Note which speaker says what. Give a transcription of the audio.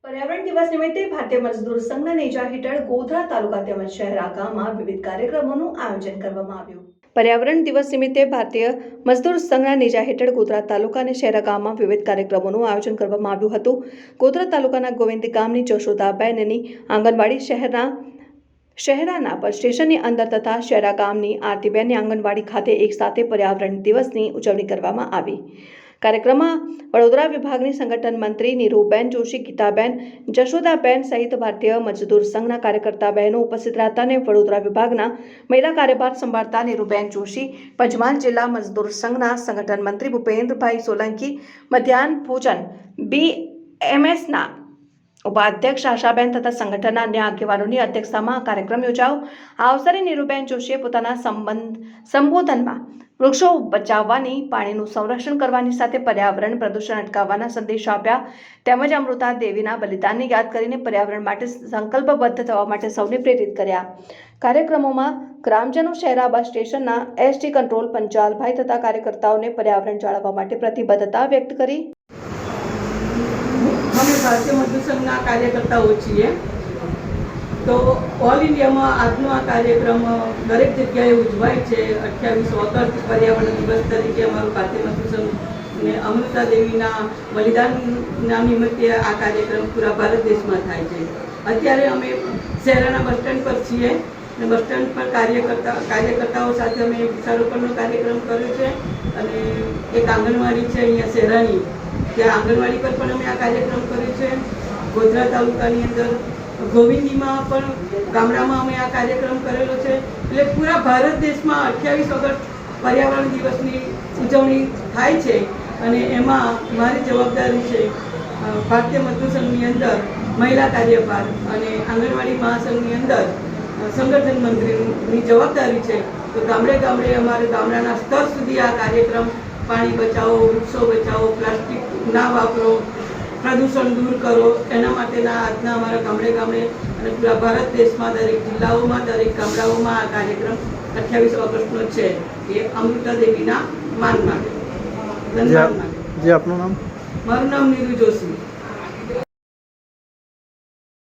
Speaker 1: પર્યાવરણ દિવસ નિમિત્તે ભારતીય મજદૂર સંઘના નેજા હેઠળ ગોધરા તાલુકા તેમજ શહેરા ગામમાં વિવિધ કાર્યક્રમોનું આયોજન કરવામાં આવ્યું। પર્યાવરણ દિવસ નિમિત્તે ભારતીય મજદૂર સંઘના નેજા હેઠળ ગોધરા તાલુકા અને શહેરા ગામમાં વિવિધ કાર્યક્રમોનું આયોજન કરવામાં આવ્યું હતું। ગોધરા તાલુકાના ગોવિંદ ગામની જશોદાબેનની આંગણવાડી શહેરાના બસ સ્ટેશનની અંદર તથા શહેરા ગામની આરતીબેનની આંગણવાડી ખાતે એક સાથે પર્યાવરણ દિવસની ઉજવણી કરવામાં આવી। कार्यक्रमમાં વડોદરા વિભાગની સંગઠન મંત્રી નીરુબેન જોશી, ગીતાબેન, જશોદાબેન સહિત ભારતીય મજદૂર સંઘના કાર્યકર્તા બહેનો ઉપસ્થિત રહ્યા અને વડોદરા વિભાગના મહિલા કાર્યભાર સંભાળતા નીરુબેન જોશી, પંચમહાલ જિલ્લા મજદૂર સંઘના સંગઠન મંત્રી ભૂપેન્દ્રભાઈ સોલંકી, મધ્યાહન ભોજન BMSના ઉપાધ્યક્ષ આશાબેન તથા સંગઠનના અન્ય આગેવાનોની અધ્યક્ષતામાં કાર્યક્રમ યોજાયો। આ અવસરે નીરુબેન જોશીએ પોતાના સંબોધનમાં વૃક્ષો બચાવવાની, પાણીનું સંરક્ષણ કરવાની સાથે પર્યાવરણ પ્રદૂષણ અટકાવવાના સંદેશ આપ્યા તેમજ અમૃતા દેવીના બલિદાનને યાદ કરીને પર્યાવરણ માટે સંકલ્પબદ્ધ થવા માટે સૌને પ્રેરિત કર્યા। કાર્યક્રમોમાં ગ્રામજનો શહેરા બસ સ્ટેશનના ST કંટ્રોલ પંચાલભાઈ તથા કાર્યકર્તાઓને પર્યાવરણ જાળવવા માટે પ્રતિબદ્ધતા વ્યક્ત કરી।
Speaker 2: અમે ભારતીય મજદૂર સંઘના કાર્યકર્તાઓ છીએ, તો ઓલ ઇન્ડિયામાં આજનો આ કાર્યક્રમ દરેક જગ્યાએ ઉજવાય છે। 28 ઓગસ્ટ પર્યાવરણ દિવસ તરીકે અમારું ભારતીય મજદૂર સંઘ અને અમૃતા દેવીના બલિદાનના નિમિત્તે આ કાર્યક્રમ પૂરા ભારત દેશમાં થાય છે। અત્યારે અમે શહેરાના બસ સ્ટેન્ડ પર છીએ અને બસ સ્ટેન્ડ પર કાર્યકર્તાઓ સાથે અમે વૃક્ષારોપણનો કાર્યક્રમ કર્યો છે અને એક આંગણવાડી છે અહીંયા શહેરાની, ત્યાં આંગણવાડી પર પણ અમે આ કાર્યક્રમ કર્યો છે। ગોધરા તાલુકાની અંદર ગોવિંદીમાં પણ ગામડામાં અમે આ કાર્યક્રમ કરેલો છે। એટલે પૂરા ભારત દેશમાં 28 ઓગસ્ટ પર્યાવરણ દિવસની ઉજવણી થાય છે અને એમાં મારી જવાબદારી છે ભારતીય મજદૂર સંઘની અંદર મહિલા કાર્યભાર અને આંગણવાડી મહાસંઘની અંદર સંગઠન મંત્રીની જવાબદારી છે। તો ગામડે ગામડે અમારે ગામડાના સ્તર સુધી આ કાર્યક્રમ પાણી બચાવો, વૃક્ષો બચાવો, પ્લાસ્ટિક ના વાપરો, પ્રદૂષણ દૂર કરો, એના માટેના આજના અમારા ગામડે ગામડે અને પૂરા ભારત દેશમાં દરેક જિલ્લાઓમાં, દરેક ગામડાઓમાં આ કાર્યક્રમ 28 ઓગસ્ટનો છે, એ અમૃતા દેવીના માન માટે।
Speaker 3: જે આપનું નામ?
Speaker 2: મારું નામ નીરુ જોશી।